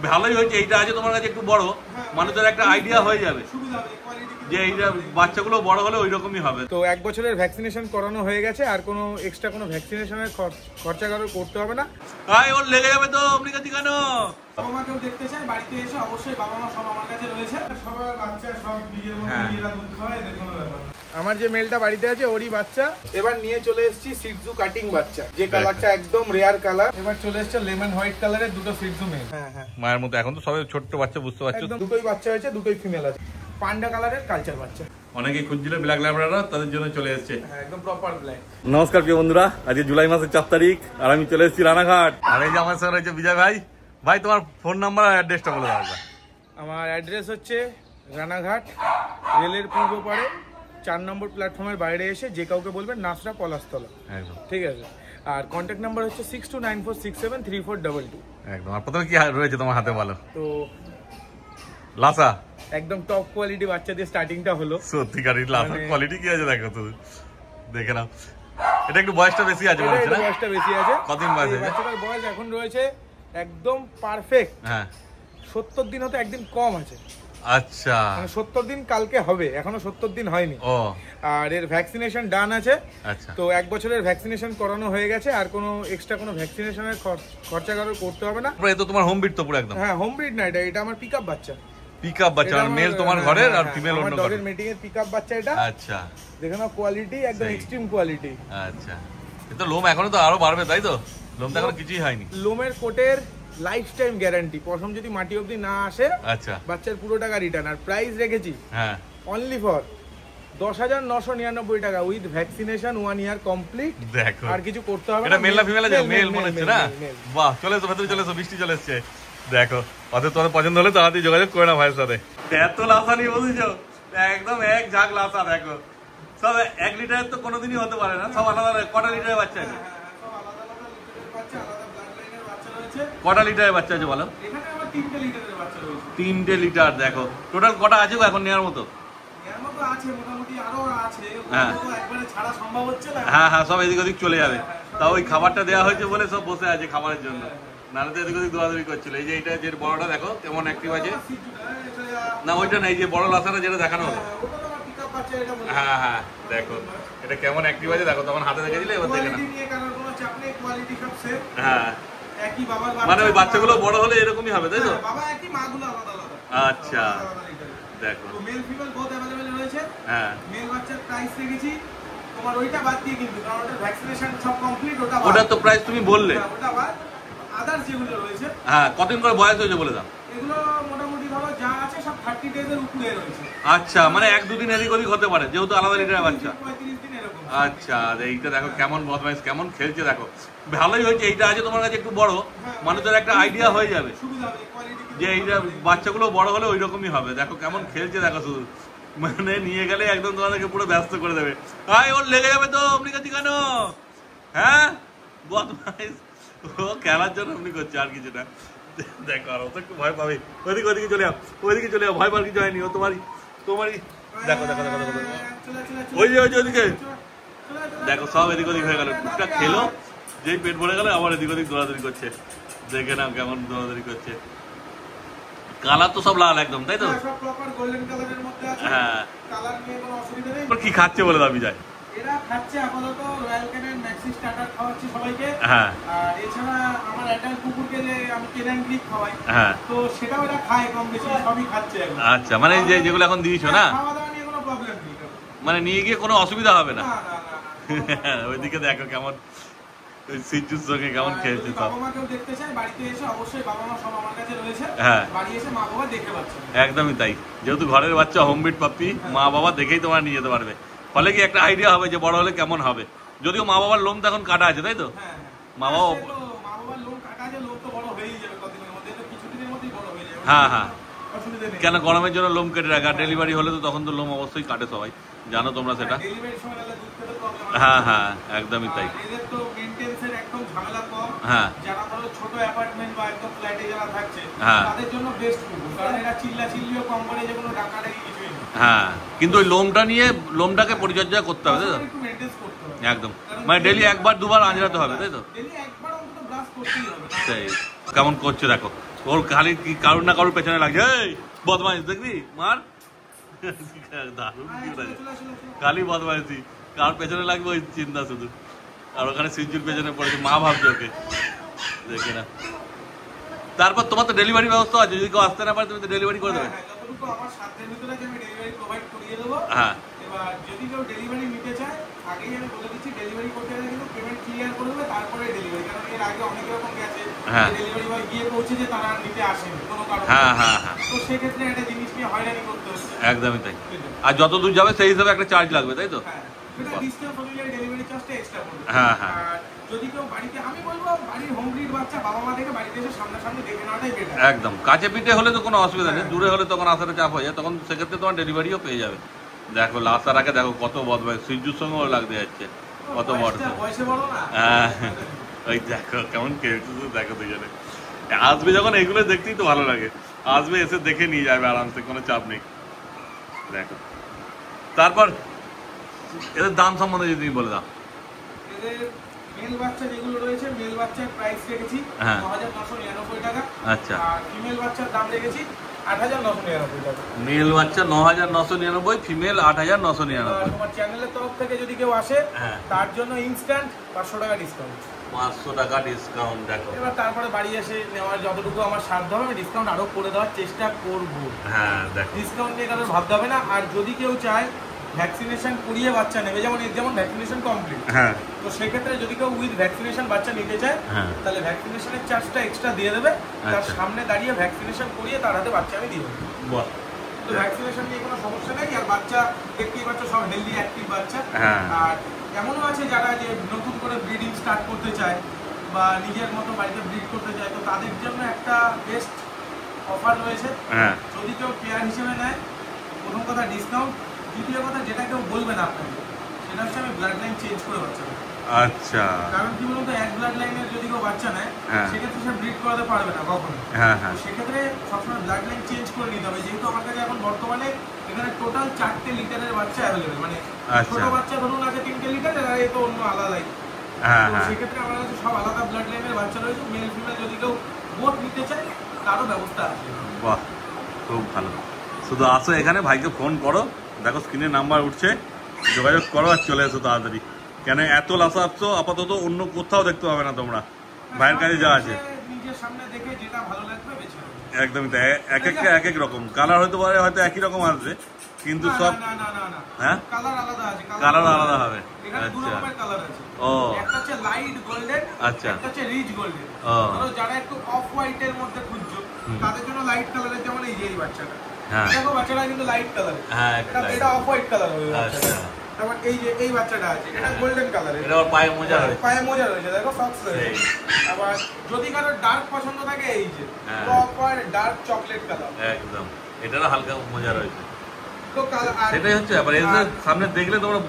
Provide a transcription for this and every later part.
ভালোই হয়েছে। এইটা আছে তোমার কাছে একটু বড়, মানুষের একটা আইডিয়া হয়ে যাবে যে এইটা বাচ্চাগুলো বড় হলে ওই রকমই হবে। তো 1 বছরের ভ্যাকসিনেশন করানো হয়ে গেছে, আর কোনো এক্সট্রা কোনো ভ্যাকসিনেশনের খরচা করতে হবে না। ওর লেগে যাবে তো আপনি কাছে কেন? বাবা মা কেউ দেখতে চায় বাড়িতে এসে, অবশ্যই বাবা মা সব আমার কাছে রয়েছে। সবার বাচ্চা সব নিজের মতো নিজেরা দুধ খাওয়ায়, কোনো ব্যাপার না। আমার যে মেলটা বাড়িতে আছে ওরই বাচ্চা। এবার নিয়ে চলে এসেছি সিটজু কাটিং বাচ্চা, যে কালারটা একদম রেয়ার কালার। এবার চলে এসেছে লেমন হোয়াইট কালারের দুটো সিটজু মেল। হ্যাঁ মায়ের মতো। এখন তো সবাই ছোট্ট বাচ্চা, বুঝতে পারছো। দুটোই বাচ্চা হয়েছে, দুটোই ফিমেল আছে। পান্ডা কালারের কালচার বাচ্চা। অনেকেই খুঁজছিল ব্ল্যাক ল্যাব্রাডর, তাদের জন্য চলে এসেছে। একদম প্রপার ব্ল্যাক। নমস্কার প্রিয় বন্ধুরা, আজকে জুলাই মাসের 4 তারিখ আর আমি চলে এসেছি রানাঘাট। আর এই যে আমার সঙ্গে রয়েছে বিজয় ভাই। ভাই তোমার ফোন নাম্বার আর অ্যাড্রেসটা বলে দাও। আমার অ্যাড্রেস হচ্ছে রানাঘাট, রেলের পূর্ব পাড়ে 4 নম্বর প্ল্যাটফর্মের বাইরে এসে যে কাউকে বলবেন নাসরা পলাশতলা। একদম ঠিক আছে। আর কন্ট্যাক্ট নাম্বার হচ্ছে 6294673422। একদম। আর প্রথমে কি রয়েছে তোমার হাতে বলো তো? লাসা একদম টপ কোয়ালিটি বাচ্চা দিয়ে স্টার্টিংটা হলো। সত্যিকারের লাসা কোয়ালিটি কি আছে দেখো তো, দেখে নাও। এটা একটু বয়সটা বেশি আছে মনে হচ্ছে না? বয়সটা বেশি আছে। কতদিন বয়স আছে? বাচ্চাটার বয়স এখন রয়েছে একদম পারফেক্ট। হ্যাঁ 70 দিন হতে একদিন কম আছে। আচ্ছা, মানে 70 দিন কালকে হবে, এখনো 70 দিন হয়নি। ও, আর এর ভ্যাকসিনেশন ডান আছে। আচ্ছা। তো 1 বছরের ভ্যাকসিনেশন করানো হয়ে গেছে, আর কোনো এক্সট্রা কোনো ভ্যাকসিনেশনের খরচা করতে হবে না। এই তো তোমার হোম ব্রিড তো পুরো একদম। হ্যাঁ হোম ব্রিড না, এটা আমার পিকআপ বাচ্চা। পিকআপ বাচ্চা আর মেল তোমার ঘরের আর ফিমেল অন্য ঘরের। মিটিং এর পিকআপ বাচ্চা এটা। আচ্ছা, দেখো না কোয়ালিটি একদম এক্সট্রিম কোয়ালিটি। আচ্ছা, এটা লোম এখনো তো আরো বাড়বে তাই তো? লোম তো এখনো কিছুই হয়নি। লোমের কোটের লাইফ টাইম গ্যারান্টি, পশম যদি মাটি অবধি না আসে আচ্ছা বাচ্চার পুরো টাকা রিটার্ন। আর প্রাইস রেখেছি হ্যাঁ অনলি ফর 10,999 টাকা উইথ ভ্যাকসিনেশন 1 ইয়ার কমপ্লিট। দেখো আর কিছু করতে হবে না। এটা মেল না ফিমেল আছে? মেল মনে হচ্ছে না? বাহ, চলে এসো ভেতরে, চলে এসো, বৃষ্টি চলে এসছে। দেখো অত তোমার পছন্দ হলে তাড়াতাড়ি যোগাযোগ করে না ভাইয়ের সাথে। এত লাসা নিয়ে বলছো, একদম এক ঝাঁক লাসা। দেখো সব 1 লিটারের তো কোনোদিনই হতে পারে না, সব আলাদা। কটা লিটারের বাচ্চা আছে? কটা লিটারের বাচ্চা আছে বলো? 3টে লিটার। দেখো টোটাল কটা আছে এখন নেওয়ার মতো? হ্যাঁ হ্যাঁ, সব এদিক ওদিক চলে যাবে। তা ওই খাবারটা দেওয়া হয়েছে বলে সব বসে আছে খাবারের জন্য, নাহলে তো এদিক ওদিক দৌড়াদৌড়ি করছিল। এই যে এইটা যে বড়টা দেখো কেমন অ্যাক্টিভ আছে। না ওইটা না, এই যে বড় লাসাটা যেটা দেখানো হলো। হ্যাঁ হ্যাঁ দেখো এটা কেমন অ্যাক্টিভ আছে দেখো, তখন হাতে দেখে দিলে এবার দেখে না। হ্যাঁ মানে ওই বাচ্চাগুলো বড় হলে এরকমই হবে তাই তো? আচ্ছা দেখো মেল ফিমেল বোথ अवेलेबल রয়েছে। হ্যাঁ মেল বাচ্চার প্রাইস রেখেছি তোমার ওইটা বাদ দিয়ে, কিন্তু কারণ ওটা ভ্যাকসিনেশন সব কমপ্লিট। ওটা তো প্রাইস তুমি বললে। ওটা বাদ আদার যেগুলো রয়েছে। হ্যাঁ কতদিন করে বয়স হয়েছে বলে দাও। এগুলো মোটামুটি ধরো যা আছে সব 30 ডেজ এর উপরে রয়েছে। আচ্ছা মানে 1-2 দিন এদিক ওদিক হতে পারে যেহেতু আলাদা লিটারের বাচ্চা। 35 দিন এরকম। আচ্ছা এইটা দেখো কেমন বদমাইশ, কেমন খেলছে দেখো। ভালোই হয়েছে। এইটা আছে তোমার কাছে একটু বড়, মানুষের একটা আইডিয়া হয়ে যাবে যে এইটা বাচ্চাগুলো বড় হলে ওই রকমই হবে। দেখো কেমন খেলছে দেখো, শুধু মানে নিয়ে গেলে একদম তোমাদেরকে পুরো ব্যস্ত করে দেবে। ওর লেগে যাবে তো আপনি কাছে কেন? হ্যাঁ বদমাইশ, ও খেলার জন্য আপনি করছে আর কিছু না। দেখো আর ও তো একটু ভয় পাবে। ওইদিকে চলে যাও, ওইদিকে চলে যাও, ভয় পাওয়ার কিছু হয়নি। ও তোমারই দেখো দেখো দেখো দেখো ওই যে ওইদিকে দেখো সব এদিক ওদিক হয়ে গেল। টুকটাক খেলো, যেই পেট ভরে গেল আবার এদিক ওদিক দৌড়াদৌড়ি করছে। দেখে নাও কেমন দৌড়াদৌড়ি করছে। কালার তো সব লাল একদম তাই তো? সব প্রপার গোল্ডেন কালারের মধ্যে আছে। হ্যাঁ কালার নিয়ে কোনো অসুবিধা নেই। কি খাচ্ছে বলে দাবি যায়? এরা খাচ্ছে আপাতত রয়্যাল ক্যানিন ম্যাক্সি স্টার্টার খাওয়াচ্ছি সবাইকে। হ্যাঁ আর এছাড়া আমার অ্যাডাল্ট কুকুরকে যে আমি ক্যানিন গ্রিপ খাওয়াই, হ্যাঁ তো সেটাও এরা খায় কম বেশি, সবই খাচ্ছে এখন। আচ্ছা মানে যে যেগুলো এখন দিয়েছো না, খাওয়া দাওয়া নিয়ে কোনো প্রবলেম নেই, মানে নিয়ে গিয়ে কোনো অসুবিধা হবে না। না না না। ওইদিকে দেখো কেমন ওই সিচুর সঙ্গে কেমন খেলছে সব। বাবা মা কেউ দেখতে চায় বাড়িতে এসে, অবশ্যই বাবা মা সব আমার কাছে রয়েছে। হ্যাঁ বাড়ি এসে মা বাবা দেখে পাচ্ছে। একদমই তাই, যেহেতু ঘরের বাচ্চা হোম ব্রিড পাপ্পি, মা বাবা দেখেই তোমরা নিয়ে যেতে পারবে। ফলে কি একটা আইডিয়া হবে যে বড় হলে কেমন হবে। যদিও মা বাবার লোম তো এখন কাটা আছে তাই তো? মা বাবা বাবার লোম কাটা আছে, লোম তো বড় হয়েই যাবে কতদিনের মধ্যে, তো কিছুদিনের মধ্যেই বড় হয়ে যাবে। হ্যাঁ হ্যাঁ অসুবিধা নেই। কেন গরমের জন্য লোম কেটে রাখা, ডেলিভারি হলে তো তখন তো লোম অবশ্যই কাটে সবাই, জানো তোমরা সেটা। ডেলিভারির সময় গেলে দুধ খেতে প্রবলেম। হ্যাঁ হ্যাঁ একদমই তাই। এদের তো মেইনটেন্সের একদম ঝামেলা কম। হ্যাঁ যারা ধরো ছোট অ্যাপার্টমেন্ট বা একদম ফ্ল্যাটে যারা থাকছে তাদের জন্য বেস্ট কুকুর, কারণ এরা চিল্লিও কম করে, যে কোনো ডাকাডাকি কিছুই নেই। হ্যাঁ কিন্তু ওই লোমটা নিয়ে লোমটাকে পরিচর্যা করতে হবে তাই তো? একটু মেইনটেইন করতে হবে একদম, মানে ডেলি 1-2 বার আঁচড়াতে হবে তাই তো? ডেলি একবার অন্তত ব্রাশ করতেই হবে। সেই কেমন করছে দেখো, ওর খালি কি কারুর না কারুর পেছনে লাগছে, এই বদমাইশ দেখবি মার। দারুণ খালি বদমাইশি, কার পেছনে লাগবে ওই চিন্তা শুধু। আর ওখানে সিজুর পেছনে পড়েছে, মা ভাবছে ওকে দেখে না। তারপর তোমার তো ডেলিভারি ব্যবস্থা আছে, যদি কেউ আসতে না পারে তুমি তো ডেলিভারি করে দেবে। হ্যাঁ এবার যদি কেউ ডেলিভারি নিতে চায় আগেই আমি বলে দিচ্ছি, ডেলিভারি করতে গেলে কিন্তু পেমেন্ট ক্লিয়ার করে দেবে তারপরে ডেলিভারি, কারণ এর আগে অনেক রকম গেছে ডেলিভারি বয় গিয়ে পৌঁছেছে তারা নিতে আসেনি কোনো কারণে। হ্যাঁ হ্যাঁ হ্যাঁ, তো সেক্ষেত্রে একটা জিনিস নিয়ে হয়রানি করতে হচ্ছে। একদমই তাই। আর যত দূর যাবে সেই হিসাবে একটা চার্জ লাগবে, তাই তো? হ্যাঁ, সেটা ডিসটেন্স অনুযায়ী ডেলিভারি চার্জটা এক্সট্রা পড়বে। হ্যাঁ হ্যাঁ। আর যদি কেউ বাড়িতে, আমি বলবো বাড়ির হোম ব্রিড বাচ্চা বাবা মা দেখে বাড়িতে এসে সামনাসামনি দেখে নেওয়াটাই বেটার। একদম, কাছে পিঠে হলে তো কোনো অসুবিধা নেই, দূরে হলে তখন আসাটা চাপ হয়ে যায়, তখন সেক্ষেত্রে তোমার ডেলিভারিও পেয়ে যাবে। দেখো আসার আগে দেখো কত বদমাইশ, সিজুর সঙ্গেও লাগতে যাচ্ছে, কত বড়। হ্যাঁ ওই দেখো কেমন খেলছে, দেখো দুজনে আসবে যখন, এগুলো দেখতেই তো ভালো লাগে। আসবে এসে দেখে নিয়ে যাবে আরামসে, কোনো চাপ নেই। দেখো তারপর এদের দাম সম্বন্ধে যদি তুমি বলে দাও। এদের মেল বাচ্চা যেগুলো রয়েছে, মেল বাচ্চার প্রাইস রেখেছি ৯,৯৯৯ টাকা। আচ্ছা। আর ফিমেল বাচ্চার দাম রেখেছি ৮,৯৯৯ টাকা। মেল বাচ্চা ৯,৯৯৯, ফিমেল ৮,৯৯৯। তোমার চ্যানেলের তরফ থেকে যদি কেউ আসে তার জন্য ইনস্ট্যান্ট ৫০০ টাকা ডিসকাউন্ট। ৫০০ টাকা ডিসকাউন্ট। দেখো এবার তারপরে বাড়ি এসে নেওয়ার যতটুকু আমার সাধ্য হবে আমি ডিসকাউন্ট আরো করে দেওয়ার চেষ্টা করবো। হ্যাঁ দেখো, ডিসকাউন্ট নিয়ে কারোর ভাবতে হবে না। আর যদি কেউ চায় ভ্যাকসিনেশন করিয়ে বাচ্চা নেবে, যেমন ভ্যাকসিনেশন কমপ্লিট, হ্যাঁ, তো সেক্ষেত্রে যদি কেউ উইথ ভ্যাকসিনেশন বাচ্চা নিতে চায় তাহলে ভ্যাকসিনেশনের চার্জটা এক্সট্রা দিয়ে দেবে। তার সামনে দাঁড়িয়ে ভ্যাকসিনেশন করিয়ে তার হাতে বাচ্চা আমি দিয়ে দেবো। তো ভ্যাকসিনেশন নিয়ে কোনো সমস্যা নেই। আর বাচ্চা দেখতেই বাচ্চা সব হেলদি অ্যাক্টিভ বাচ্চা। আর এমনও আছে যারা যে নতুন করে ব্রিডিং স্টার্ট করতে চায় বা নিজের মতো বাড়িতে ব্রিড করতে চায়, তো তাদের জন্য একটা বেস্ট অফার রয়েছে। যদি কেউ পেয়ার হিসেবে নেয়, প্রথম কথা ডিসকাউন্ট, দ্বিতীয় কথা যেটা কেউ বলবে না আপনাকে, সেটা হচ্ছে আমি ব্লাড লাইন চেঞ্জ করে বাচ্চা নেব। আচ্ছা। কারণ কি বলুন তো, এক ব্লাড লাইনের যদি কেউ বাচ্চা নেয় সেক্ষেত্রে সে ব্রিড করাতে পারবে না কখনো। সেক্ষেত্রে সবসময় ব্লাড লাইন চেঞ্জ করে নিতে হবে। যেহেতু আমার কাছে এখন বর্তমানে এখানে টোটাল 4টে লিটারের বাচ্চা অ্যাভেলেবেল, মানে ছোট বাচ্চা ধরুন আছে 3টে লিটার, আর এই তো অন্য আলাদাই। তো সেক্ষেত্রে আমার কাছে সব আলাদা ব্লাড লাইনের বাচ্চা রয়েছে। মেল ফিমেল যদি কেউ বোট নিতে চায় তারও ব্যবস্থা আছে। বাহ, খুব ভালো। শুধু আসো এখানে, ভাইকে ফোন করো, দেখো স্ক্রিনে নাম্বার উঠছে, যোগাযোগ করো আর চলে এসো তাড়াতাড়ি। কেন এত লাসা আসছো, আপাতত অন্য কোথাও দেখতে পাবে না তোমরা, ভাইয়ের কাছে যা আছে নিজের সামনে দেখে যেটা ভালো লাগবে বেছে নেবে। একদমই তাই। এক একটা এক এক রকম কালার হতে পারে, হয়তো একই রকম আসবে কিন্তু সব হ্যাঁ কালার আলাদা আছে, কালার আলাদা হবে। এখানে দুটো রকমের কালার আছে। ও, একটা হচ্ছে লাইট গোল্ডেন, আচ্ছা, একটা হচ্ছে রিচ গোল্ডেন। ও, যারা একটু অফ হোয়াইট এর মধ্যে খুঁজছো তাদের জন্য লাইট কালারের, যেমন এই যে এই বাচ্চাটা, হ্যাঁ দেখো বাচ্চাটা কিন্তু লাইট কালার, হ্যাঁ এটা অফ হোয়াইট কালার হবে বাচ্চাটা। তারপর এই যে এই বাচ্চাটা আছে, এটা গোল্ডেন কালারের, এটা ওর পায়ে মোজা রয়েছে, পায়ে মোজা রয়েছে, দেখো সক্স রয়েছে। আবার যদি কারো ডার্ক পছন্দ থাকে, এই যে প্রপার ডার্ক চকলেট কালার, একদম এটারও হালকা মোজা রয়েছে। তো কালার সেটাই হচ্ছে আবার এর সামনে দেখলে তোমরা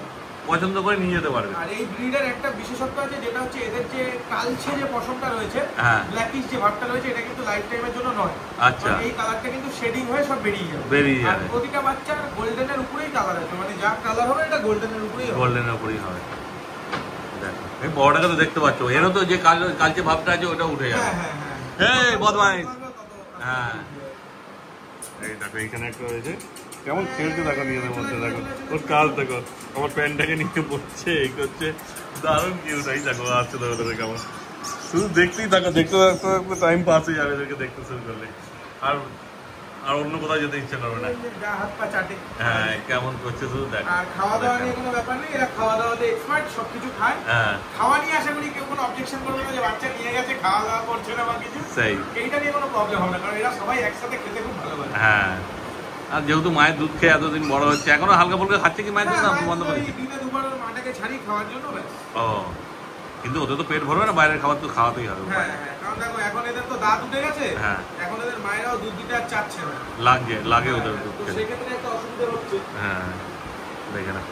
পছন্দ করে নিয়ে যেতে পারবে। আর এই ব্রিডের একটা বিশেষত্ব আছে, যেটা হচ্ছে এদের যে কালচে যে পশমটা রয়েছে, ব্ল্যাকিশ যে ভাবটা রয়েছে, এটা কিন্তু লাইফ টাইমের জন্য নয়। আচ্ছা, এই কালারটা কিন্তু শেডিং হয়ে সব বেরিয়ে যাবে। আর প্রতিটা বাচ্চার গোল্ডেনের উপরেই কালার আছে, মানে যা কালার হবে এটা গোল্ডেনের উপরেই হবে। গোল্ডেনের উপরেই হবে। দেখো এই বড়টাকে তো দেখতে পাচ্ছ, এরও তো যে কালচে ভাবটা আছে ওটা উঠে যাবে। হ্যাঁ বদমাইশ। হ্যাঁ এই দেখো এইখানে একটা রয়েছে, কেমন খেলতে দেখো নিজেদের মধ্যে, দেখো ওর কাজ দেখো, আমার প্যান্টটাকে নিয়ে পড়ছে, এই করছে, দারুণ কিউট। এই দেখো আসছে দেখো তোদের কেমন, শুধু দেখতেই থাকো, দেখতে থাকতে টাইম পাস হয়ে যাবে এদেরকে দেখতে শুরু করলে, আর আর অন্য কোথাও যেতে ইচ্ছা করবে না। হাত পা চাটে, হ্যাঁ কেমন করছে শুধু দেখো। আর খাওয়া দাওয়া নিয়ে কোনো ব্যাপার নেই, এরা খাওয়া দাওয়াতে এক্সপার্ট, সবকিছু খায়। খাওয়া নিয়ে আশা করি কেউ কোনো অবজেকশন করবে না যে বাচ্চা নিয়ে গেছে খাওয়া দাওয়া করছে না বা কিছু, সেই এইটা নিয়ে কোনো প্রবলেম হবে না, কারণ এরা সবাই একসাথে খেতে খুব ভালোবাসে। হ্যাঁ, আর যেহেতু মায়ের দুধ খেয়ে এতদিন বড় হচ্ছে, এখনো হালকা ফুলকা খাচ্ছে কি মায়ের দুধ? না বন্ধ করে দিনে দুবার মাটাকে ছাড়ি খাওয়ার জন্য। ও, কিন্তু ওদের তো পেট ভরবে না, বাইরের খাবার তো খাওয়াতেই হবে। হ্যাঁ, কারণ দেখো এখন এদের তো দাঁত উঠে গেছে, এখন এদের মায়েরাও দুধ দিতে আর চাচ্ছে না, লাগে ওদের দুধ খেতে, সেক্ষেত্রে একটা অসুবিধা হচ্ছে। হ্যাঁ দেখে না।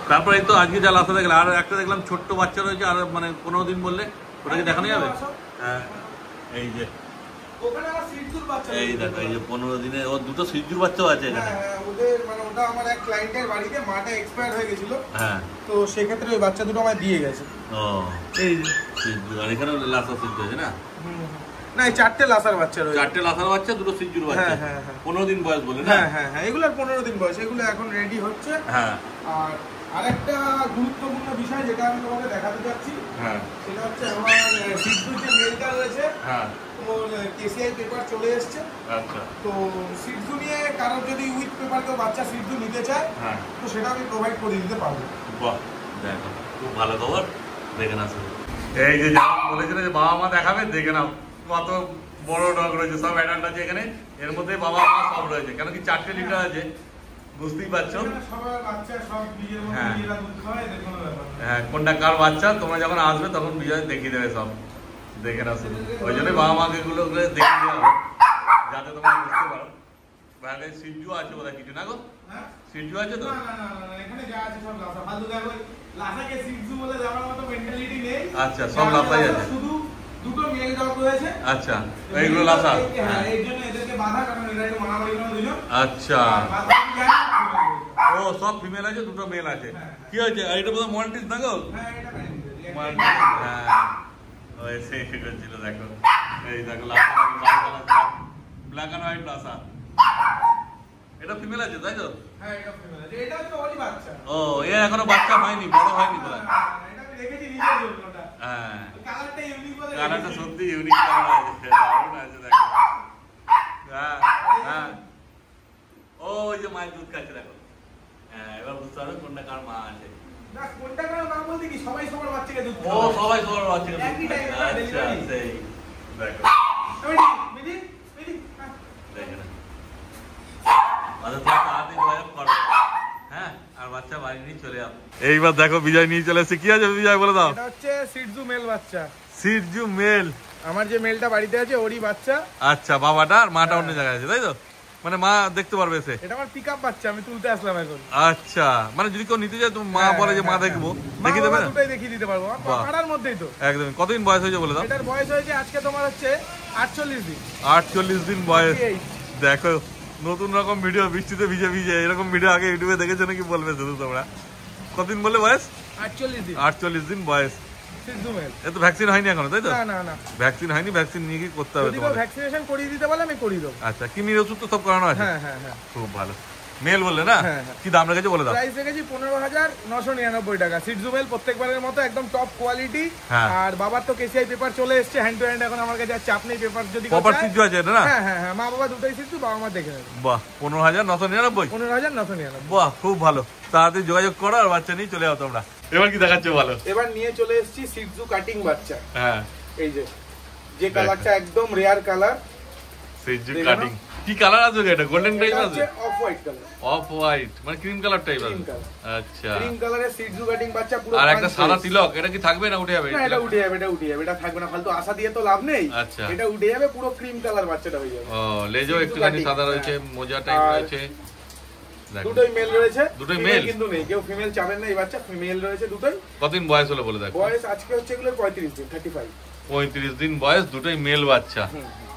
তারপরে তো আজকে যা লাস্টে দেখলাম, আর একটা দেখলাম ছোট্ট বাচ্চা রয়েছে, আর মানে 15 দিন বললে ওটাকে দেখানো যাবে? হ্যাঁ এই যে ওখানে আমার সিজুর বাচ্চা, এই দেখো এই যে 15 দিনে ওর দুটো সিজুর বাচ্চাও আছে এখানে। হ্যাঁ ওদের মানে ওটা আমার এক ক্লায়েন্টের বাড়িতে মাটা এক্সপায়ার হয়ে গেছিল, হ্যাঁ, তো সেই ক্ষেত্রে ওই বাচ্চা দুটো আমায় দিয়ে গেছে। ও এই যে সিজু, আর এখানে লাসা সিজু আছে না? না এই 4টে লাসার বাচ্চা রয়েছে। 4টে লাসার বাচ্চা, 2টো সিজুর বাচ্চা। হ্যাঁ 15 দিন বয়স বলে না? হ্যাঁ এগুলোর 15 দিন বয়স, এগুলো এখন রেডি হচ্ছে। হ্যাঁ। আর আরেকটা গুরুত্বপূর্ণ বিষয় যেটা আমি তোমাকে দেখাতে যাচ্ছি, হ্যাঁ, সেটা হচ্ছে আমার সিজুর যে মেলটা রয়েছে, হ্যাঁ, ওর কেসিআই পেপার চলে এসেছে। আচ্ছা। তো সিজু নিয়ে কারোর যদি উইথ পেপার কেউ বাচ্চা সিজু নিতে চায়, হ্যাঁ, তো সেটা আমি প্রোভাইড করে দিতে পারবো। বাহ, দেখো খুব ভালো খবর। দেখে না শুধু এই যে যেমন বলেছিল যে বাবা মা দেখাবে, দেখে নাও কত বড় ডগ রয়েছে, সব অ্যাডাল্ট আছে এখানে। এর মধ্যে বাবা মা সব রয়েছে, কেন কি 4টে লিটার আছে, বুঝতেই পারছো। সবার বাচ্চা সব নিজের মতো নিজেরা দুধ খায়, দেখো না ব্যাপার। হ্যাঁ, কোনটা কার বাচ্চা তোমরা যখন আসবে তখন বিজয় দেখিয়ে দেবে সব, দেখে না শুধু। ওই জন্যই বাবা মাকে এগুলো দেখিয়ে দেওয়া হবে, যাতে তোমরা বুঝতে পারো। ভাগে সিজু আছে বোধহয় কিছু না গো? হ্যাঁ সিজু আছে তো? না এখানে যা আছে সব লাসা। ফালতু দেখো লাসাকে সিজু বলে যাওয়ার মতো মেন্টালিটি নেই। আচ্ছা, সব লাসাই আছে। শুধু দুটো মেল ডগ রয়েছে। আচ্ছা, এইগুলো লাসা? হ্যাঁ, এর জন্য এদেরকে বাধা, কারণ এরা একটু মারামারি করে দিল। আচ্ছা, ও সব ফিমেল আছে, 2টো মেল আছে। কি হয়েছে? আর এটা বোধহয় মন্টিস না গো? হ্যাঁ এটা মন্টিস। হ্যাঁ, ওই সেই ছিল দেখো। এই দেখো Lhasa, black and white Lhasa. এটা ফিমেল আছে তাই তো? হ্যাঁ এটা ফিমেল আছে। এটা তো ওরই বাচ্চা। ও, এর এখনো বাচ্চা হয়নি, বড় হয়নি তো? এটা আমি রেখেছি নিজের জন্য। ওটা হ্যাঁ, কালারটা ইউনিক বলে। কালারটা সত্যি ইউনিক কালার আছে, দারুণ আছে দেখো। হ্যাঁ হ্যাঁ, ওই যে মায়ের দুধ খাচ্ছে দেখো। হ্যাঁ, এবার বুঝতে পারবে কোনটা কার মা আছে। না কোনটা কার মা বলতে কি, সবাই সবার বাচ্চাকে দুধ ও খায়। সবাই সবার বাচ্চাকে দুধ একই খায়। টাইমে আচ্ছা, ডেলিভারি। সেই দেখো, মিনি দেখে না। আচ্ছা, তোমার তাড়াতাড়ি যোগাযোগ করো। হ্যাঁ, আর বাচ্চা বাড়ি নিয়ে চলে যাও। এইবার দেখো বিজয় নিয়ে চলে এসেছে। কি আছে বিজয় বলে দাও? এটা হচ্ছে সিজু মেল বাচ্চা। সিজু মেল। আমার যে মেলটা বাড়িতে আছে ওরই বাচ্চা। আচ্ছা, বাবাটা আর মাটা অন্য জায়গায় আছে তাই তো? মানে মা দেখতে পারবে এসে? এটা আমার পিকআপ বাচ্চা, আমি তুলতে আসলাম এখন। আচ্ছা, মানে যদি কেউ নিতে চায় তুমি মা বলে যে মা দেখবো, দেখিয়ে দেবে না? দুটোই দেখিয়ে দিতে পারবো, পাড়ার মধ্যেই তো। একদম। কতদিন বয়স হয়েছে বলে দাও? এটার বয়স হয়েছে আজকে তোমার হচ্ছে 48 দিন। 48 দিন বয়স। দেখো নতুন রকম ভিডিও, বৃষ্টিতে ভিজে ভিজে। এরকম ভিডিও আগে ইউটিউবে দেখেছো নাকি বলবে শুধু তোমরা। কতদিন বলে বয়স? 48 দিন। 48 দিন বয়স। সিজু মেল। এ তো ভ্যাকসিন হয়নি এখনো তাই তো? না ভ্যাকসিন হয়নি, ভ্যাকসিন নিয়ে কি করতে হবে যদি তোমার? ভ্যাকসিনেশন করিয়ে দিতে বলে আমি করিয়ে দেবো। আচ্ছা, কিমির ওষুধ তো সব করানো আছে? হ্যাঁ খুব ভালো। মেল বললে না? হ্যাঁ। কি দাম রেখেছো বলে দাও? প্রাইস রেখেছি 15,999 টাকা। সিজু মেল প্রত্যেকবারের মতো একদম টপ কোয়ালিটি। হ্যাঁ। আর বাবার তো কেসিআই পেপার চলে এসেছে হ্যান্ড টু হ্যান্ড, এখন আমার কাছে আর চাপ নেই পেপার যদি প্রপার সিজু আছে এটা না? হ্যাঁ মা বাবা দুটোই সিজু, বাবা মা দেখে নেবে। বাহ, 15,999। 15,999। বাহ, খুব ভালো। তাড়াতাড়ি যোগাযোগ করো আর বাচ্চা নিয়ে চলে যাও তোমরা। এবার কি দেখাচ্ছ ভালো? এবার নিয়ে চলে এসেছি সিজু কাটিং বাচ্চা। হ্যাঁ, এই যে কালারটা একদম রেয়ার কালার। সিজু কাটিং। কি কালার আছে এটা? গোল্ডেন টাইপ আছে? Off white colour. Off white মানে ক্রিম কালার টাইপ আছে? আচ্ছা, ক্রিম কালারের সিজু কাটিং বাচ্চা পুরো। আর একটা সাদা তিলক, এটা কি থাকবে না উঠে যাবে? না এটা উঠে যাবে, এটা থাকবে না, ফালতু আশা দিয়ে তো লাভ নেই। আচ্ছা, এটা উঠে যাবে, পুরো ক্রিম কালার বাচ্চাটা হয়ে যাবে। ও, লেজও একটুখানি সাদা রয়েছে, মোজা টাইপ রয়েছে। দুটোই মেল রয়েছে। দুটোই মেল কিন্তু নেই, কেউ ফিমেল চাবেন না, এই বাচ্চা ফিমেল রয়েছে দুটোই। কতদিন বয়স হলো বলে দেখো? বয়স আজকে হচ্ছে এগুলো 35 দিন, 35। 35 দিন বয়স, দুটোই মেল বাচ্চা।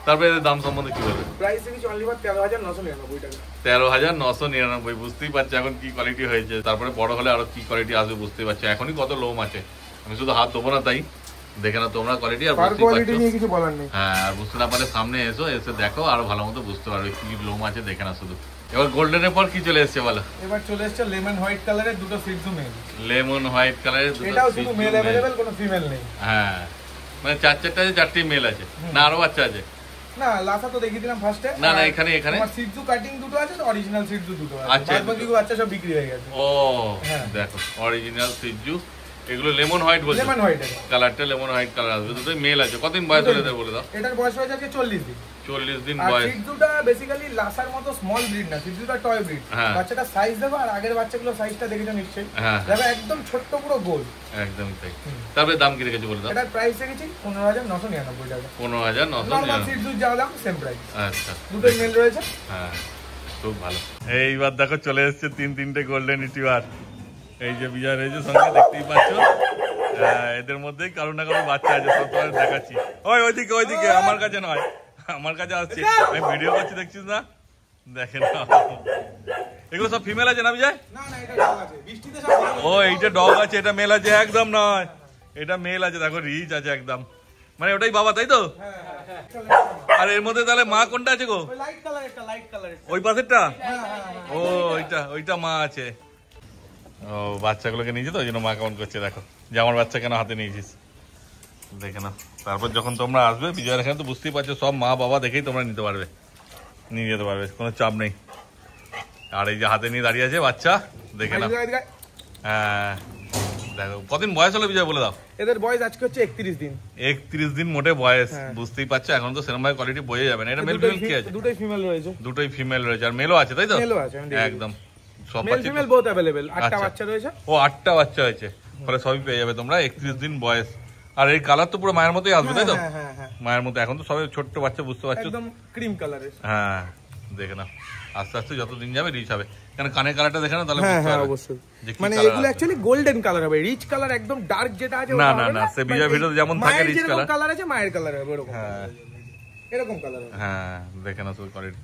তারপরে এর দাম সম্বন্ধে কি বলবে? প্রাইস কি অনলি 13,999 টাকা। 13,999। বুঝতেই পারছি এখন কি কোয়ালিটি হয়েছে, তারপরে বড় হলে আরো কি কোয়ালিটি আসবে বুঝতেই পারছি। এখনই কত লোম আছে, আমি শুধু হাত দেবো না তাই। দেখে না তোমরা কোয়ালিটি, আর বুঝতেই পারছো। নিয়ে কিছু বলার নেই। হ্যাঁ, আর বুঝতে না পারলে সামনে এসে দেখো, আর ভালো মতো বুঝতে পারবে কি লোম আছে, দেখে না শুধু। এবার গোল্ডেনের পর কি চলে এসেছে বলো? এবার চলে এসেছে লেমন হোয়াইট কালারের দুটো সিজু মেল। লেমন হোয়াইট কালারের দুটো। এটাও শুধু মেল अवेलेबल, কোনো ফিমেল নেই। হ্যাঁ, মানে চারটা আছে, 4টি মেল আছে না আরো বাচ্চা আছে? না লাসা তো দেখিয়ে দিলাম ফার্স্টে। না এখানে তোমার সিজু কাটিং দুটো আছে, অরিজিনাল সিজু দুটো আছে। আচ্ছা, বাকি বাচ্চা সব বিক্রি হয়ে গেছে। ও দেখো, অরিজিনাল সিজু। এগুলো লেমন হোয়াইট বলছো? লেমন হোয়াইট কালারটা লেমন হোয়াইট কালার আসবে। দুটোই মেল আছে। কতদিন বয়স হলে বলে দাও? এটার বয়স হয়ে যাচ্ছে 40 দিন। 40 দিন আর বয়স। সিজুটা বেসিক্যালি লাসার মতো স্মল ব্রিড না, সিজুটা টয় ব্রিড। বাচ্চাটা সাইজ দেখো, আর আগের বাচ্চাগুলো সাইজটা দেখেছো নিশ্চয়ই। দেখো একদম ছোট্ট পুরো গোল। একদম তাই। তারপরে দাম কি রেখেছো বলে দাও? এটার প্রাইস রেখেছি 15,999 টাকা। 15,999। নরমাল সিজু যা দাম সেম প্রাইস। আচ্ছা, দুটোই মেল রয়েছে। হ্যাঁ, খুব ভালো। এইবার দেখো চলে এসেছে তিনটে গোল্ডেন রিট্রিভার। এই যে বিজয় রয়েছে সঙ্গে, দেখতেই পাচ্ছ। এদের মধ্যেই কারো না কারো বাচ্চা আছে, সব তোমার দেখাচ্ছি। ওইদিকে আমার কাছে নয়, আমার কাছে আসছে। আমি ভিডিও করছি, দেখছিস না? দেখেন এগুলো সব ফিমেল আছে না বিজয়? না এটা ডগ আছে, বৃষ্টিতে সব। ও এইটা ডগ আছে, এটা মেল আছে? একদম নয়, এটা মেল আছে। দেখো রিচ আছে একদম, মানে ওটাই বাবা তাই তো? আর এর মধ্যে তাহলে মা কোনটা আছে গো? লাইট কালার ওই পাশেরটা? ও ওইটা মা আছে। ও বাচ্চাগুলোকে নিয়েছে তো ওই জন্য মা কেমন করছে দেখো, যে আমার বাচ্চা কেন হাতে নিয়েছিস দেখে না। তারপর যখন তোমরা আসবে বিজয়ের এখানে তো বুঝতেই পারছো, সব মা বাবা দেখেই তোমরা নিতে পারবে, নিয়ে যেতে পারবে, কোনো চাপ নেই। আর এই যে হাতে নিয়ে দাঁড়িয়ে আছে বাচ্চা দেখে না। হ্যাঁ দেখো কদিন বয়স হলো বিজয় বলে দাও? এদের বয়স আজকে হচ্ছে 31 দিন। 31 দিন মোটে বয়স, বুঝতেই পারছো এখন তো সেরকম ভাবে কোয়ালিটি বোঝা যাবে না। এটা মেল ফিমেল কি আছে? দুটোই ফিমেল রয়েছে। দুটোই ফিমেল রয়েছে আর মেলও আছে তাই তো? মেলও আছে একদম সব মেল ফিমেল বোথ अवेलेबल। 8টা বাচ্চা রয়েছে। ও 8টা বাচ্চা হয়েছে, ফলে সবই পেয়ে যাবে তোমরা। 31 দিন বয়স। আর এই কালার তো পুরো মায়ের মতোই আসবে তাই তো? হ্যাঁ মায়ের মতো। এখন তো সবাই ছোট্ট বাচ্চা, বুঝতে পারছো একদম ক্রিম কালারের। হ্যাঁ দেখে না, আস্তে আস্তে যত দিন যাবে রিচ হবে। কারণ কানের কালারটা দেখে না তাহলে হ্যাঁ অবশ্যই, মানে এগুলো অ্যাকচুয়ালি গোল্ডেন কালার হবে। রিচ কালার একদম ডার্ক যেটা আছে না না না, সে বিজয় ভিডিওতে যেমন থাকে রিচ কালার আছে, মায়ের কালার হবে এরকম। হ্যাঁ এরকম কালার হবে। হ্যাঁ দেখে না শুধু কোয়ালিটি।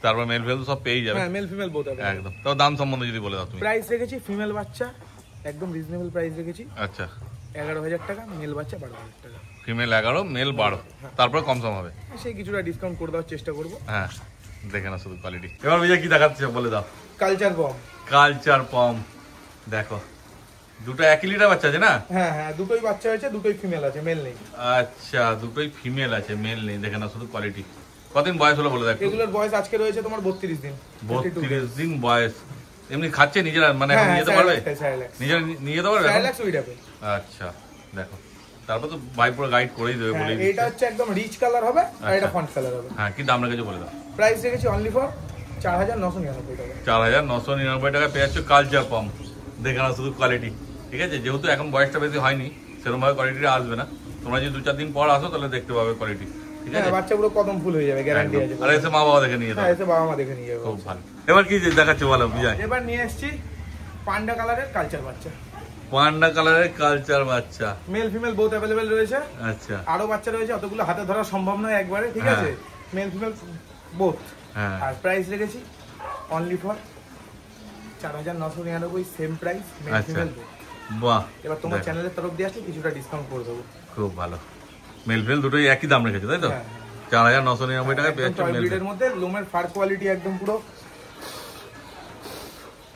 তারপর মেল ফিমেল সব পেয়ে যাবে। হ্যাঁ মেল ফিমেল বোথ হবে একদম। তো দাম সম্বন্ধে যদি বলে দাও তুমি। প্রাইস রেখেছি ফিমেল বাচ্চা একদম রিজনেবল প্রাইস রেখেছি। আচ্ছা 11,000 টাকা, মেল বাচ্চা 12,000 টাকা। ফিমেল 11 মেল 12, তারপর কম সম হবে। সেই কিছুটা ডিসকাউন্ট করে দেওয়ার চেষ্টা করব। হ্যাঁ দেখে না শুধু কোয়ালিটি। এবার বিজয় কি দেখাচ্ছে বলে দাও? কালচার পম। কালচার পম দেখো, দুটো 1 লিটার বাচ্চা আছে না? হ্যাঁ হ্যাঁ দুটোই বাচ্চা হয়েছে, দুটোই ফিমেল আছে, মেল নেই। আচ্ছা দুটোই ফিমেল আছে, মেল নেই। দেখে না শুধু কোয়ালিটি। কতদিন বয়স হলো বলে দেখো? এগুলোর বয়স আজকে রয়েছে তোমার 32 দিন। 32 দিন বয়স। এমনি খাচ্ছে নিজেরা, মানে এখন নিয়ে যেতে পারবে? নিজেরা নিয়ে যেতে পারবে? আচ্ছা দেখো, তারপর তো ভাই পুরো গাইড করেই দেবে বলে। এটা হচ্ছে একদম রিচ কালার হবে আর এটা ফন্ট কালার হবে। হ্যাঁ কি দাম রেখেছো বলে দাও? প্রাইস রেখেছি অনলি ফর 4,999 টাকা। 4,999 টাকা পেয়ে যাচ্ছ কালচার পম। দেখে না শুধু কোয়ালিটি। ঠিক আছে, যেহেতু এখন বয়সটা বেশি হয়নি সেরকম ভাবে কোয়ালিটিটা আসবে না। তোমরা যদি 2-4 দিন পর আসো তাহলে দেখতে পাবে কোয়ালিটি। ঠিক আছে, বাচ্চাগুলো কদম ফুল হয়ে যাবে, গ্যারান্টি আছে। আর এসে মা বাবা দেখে নিয়ে যাবে। হ্যাঁ এসে বাবা মা দেখে নিয়ে যাবে। খুব ভালো। এবার কি দেখাচ্ছ বলো বিজয়? এবার নিয়ে এসেছি পান্ডা কালারের কালচার বাচ্চা। পান্ডা কালারের কালচার বাচ্চা, মেল ফিমেল বোথ अवेलेबल রয়েছে। আচ্ছা আরো বাচ্চা রয়েছে, অতগুলো হাতে ধরা সম্ভব নয় একবারে। ঠিক আছে, মেল ফিমেল বোথ। আর প্রাইস রেখেছি only for 4,999, same price male female both. বাহ, এবার তোমার চ্যানেলের তরফ দিয়ে আসলে কিছুটা ডিসকাউন্ট করে দেবো। খুব ভালো। মেল ফিমেল দুটোই একই দাম রেখেছো তাই তো? 4,999 টাকা পেয়ে যাচ্ছ। মেল ফিমেলের মধ্যে লোমের ফার কোয়ালিটি একদম পুরো,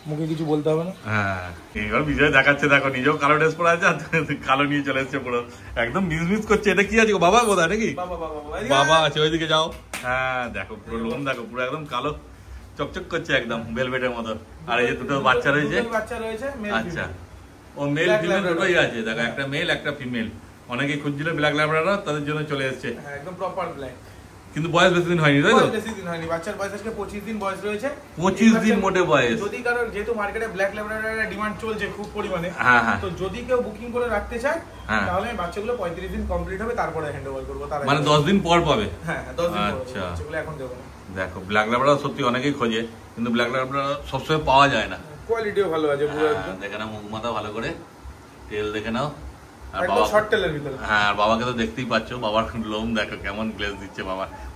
মুখে কিছু বলতে হবে না। হ্যাঁ এবার বিজয় দেখাচ্ছে দেখো, নিজেও কালো ড্রেস পরে আছে, কালো নিয়ে চলে এসছে পুরো একদম মিস করছে। এটা কি আছে বাবা? বোধ হয় নাকি বাবা আছে, ওইদিকে যাও। হ্যাঁ দেখো পুরো লোম দেখো, পুরো একদম কালো চকচক করছে একদম ভেলভেটের মতো। আর এই যে দুটো বাচ্চা রয়েছে। আচ্ছা ও মেল ফিমেল দুটোই আছে দেখো, একটা মেল একটা ফিমেল। অনেকেই খুঁজছিল ব্ল্যাক ল্যাব্রাডর, তাদের জন্য চলে এসেছে একদম প্রপার ব্ল্যাক। কিন্তু বয়স বেশি দিন হয়নি তাই তো? বেশি দিন হয়নি, বাচ্চার বয়স আজকে 25 দিন বয়স রয়েছে। 25 দিন মোটে বয়স। যদি কারোর, যেহেতু মার্কেটে ব্ল্যাক ল্যাব্রাডরের ডিমান্ড চলছে খুব পরিমাণে, হ্যাঁ তো যদি কেউ বুকিং করে রাখতে চায় তাহলে বাচ্চাগুলো 35 দিন কমপ্লিট হবে, তারপরে হ্যান্ডওভার করব। তার মানে 10 দিন পর পাবে? হ্যাঁ 10 দিন পর। আচ্ছা বাচ্চাগুলো এখন দেব না। দেখো ব্ল্যাক ল্যাব্রাডর সত্যি অনেকেই খোঁজে, কিন্তু ব্ল্যাক ল্যাব্রাডর সবসময় পাওয়া যায় না। কোয়ালিটিও ভালো আছে পুরো একদম। দেখে নাও মুখ মাথা ভালো করে, তেল দেখে নাও। একদম শর্ট টেলের ভিতরে। হ্যাঁ আর বাবাকে তো দেখতেই পাচ্ছো, বাবার লোম দেখো কেমন গ্লেজ দিচ্ছে।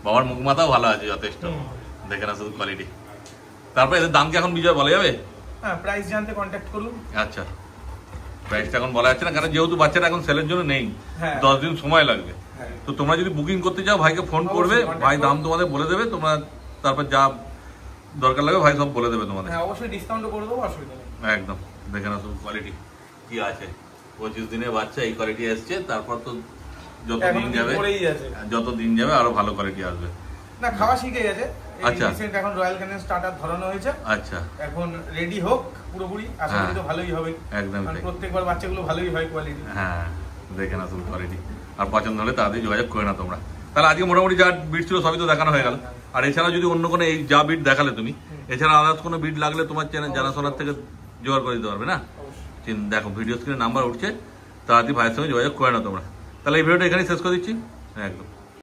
বাবার মুখ মাথাও ভালো আছে যথেষ্ট। দেখে না শুধু কোয়ালিটি। তারপর এদের দাম কি এখন বিজয় বলা যাবে? হ্যাঁ প্রাইস জানতে কন্ট্যাক্ট করুন। আচ্ছা প্রাইসটা এখন বলা যাচ্ছে না, কারণ যেহেতু বাচ্চাটা এখন সেলের জন্য নেই, 10 দিন সময় লাগবে। তো তোমরা যদি বুকিং করতে চাও ভাইকে ফোন করবে, ভাই দাম তোমাদের বলে দেবে। তোমরা তারপর যা দরকার লাগে ভাই সব বলে দেবে তোমাদের। হ্যাঁ অবশ্যই ডিসকাউন্টও করে দেবো, অসুবিধা নেই। একদম। দেখে না শুধু কোয়ালিটি কি আছে। 25 দিনের বাচ্চা এই কোয়ালিটি আসছে। তারপর তো যত দিন যাবে আরো ভালো কোয়ালিটি আসবে। না খাওয়া শিখে গেছে। আচ্ছা এখন রয়্যাল ক্যানিন স্টার্টার ধরানো হয়েছে। আচ্ছা এখন রেডি হোক পুরোপুরি, আশা করি তো ভালোই হবে। একদম প্রত্যেকবার বাচ্চাগুলো ভালোই হয় কোয়ালিটি। হ্যাঁ দেখে না শুধু কোয়ালিটি। আর পছন্দ হলে তাড়াতাড়ি যোগাযোগ করে না তোমরা। তাহলে আজকে মোটামুটি যা বিট ছিল সবই তো দেখানো হয়ে গেল। আর এছাড়া যদি অন্য কোনো, এই যা বিট দেখালে তুমি, এছাড়া আদার্স কোনো বিট লাগলে তোমার চ্যানেল জানাশোনার থেকে জোগাড় করে দিতে পারবে না? দেখো ভিডিও স্ক্রিনে নাম্বার উঠছে, তাড়াতাড়ি ভাইয়ের সঙ্গে যোগাযোগ করে না তোমরা। তাহলে এই ভিডিওটা এখানেই শেষ করে দিচ্ছি। একদম।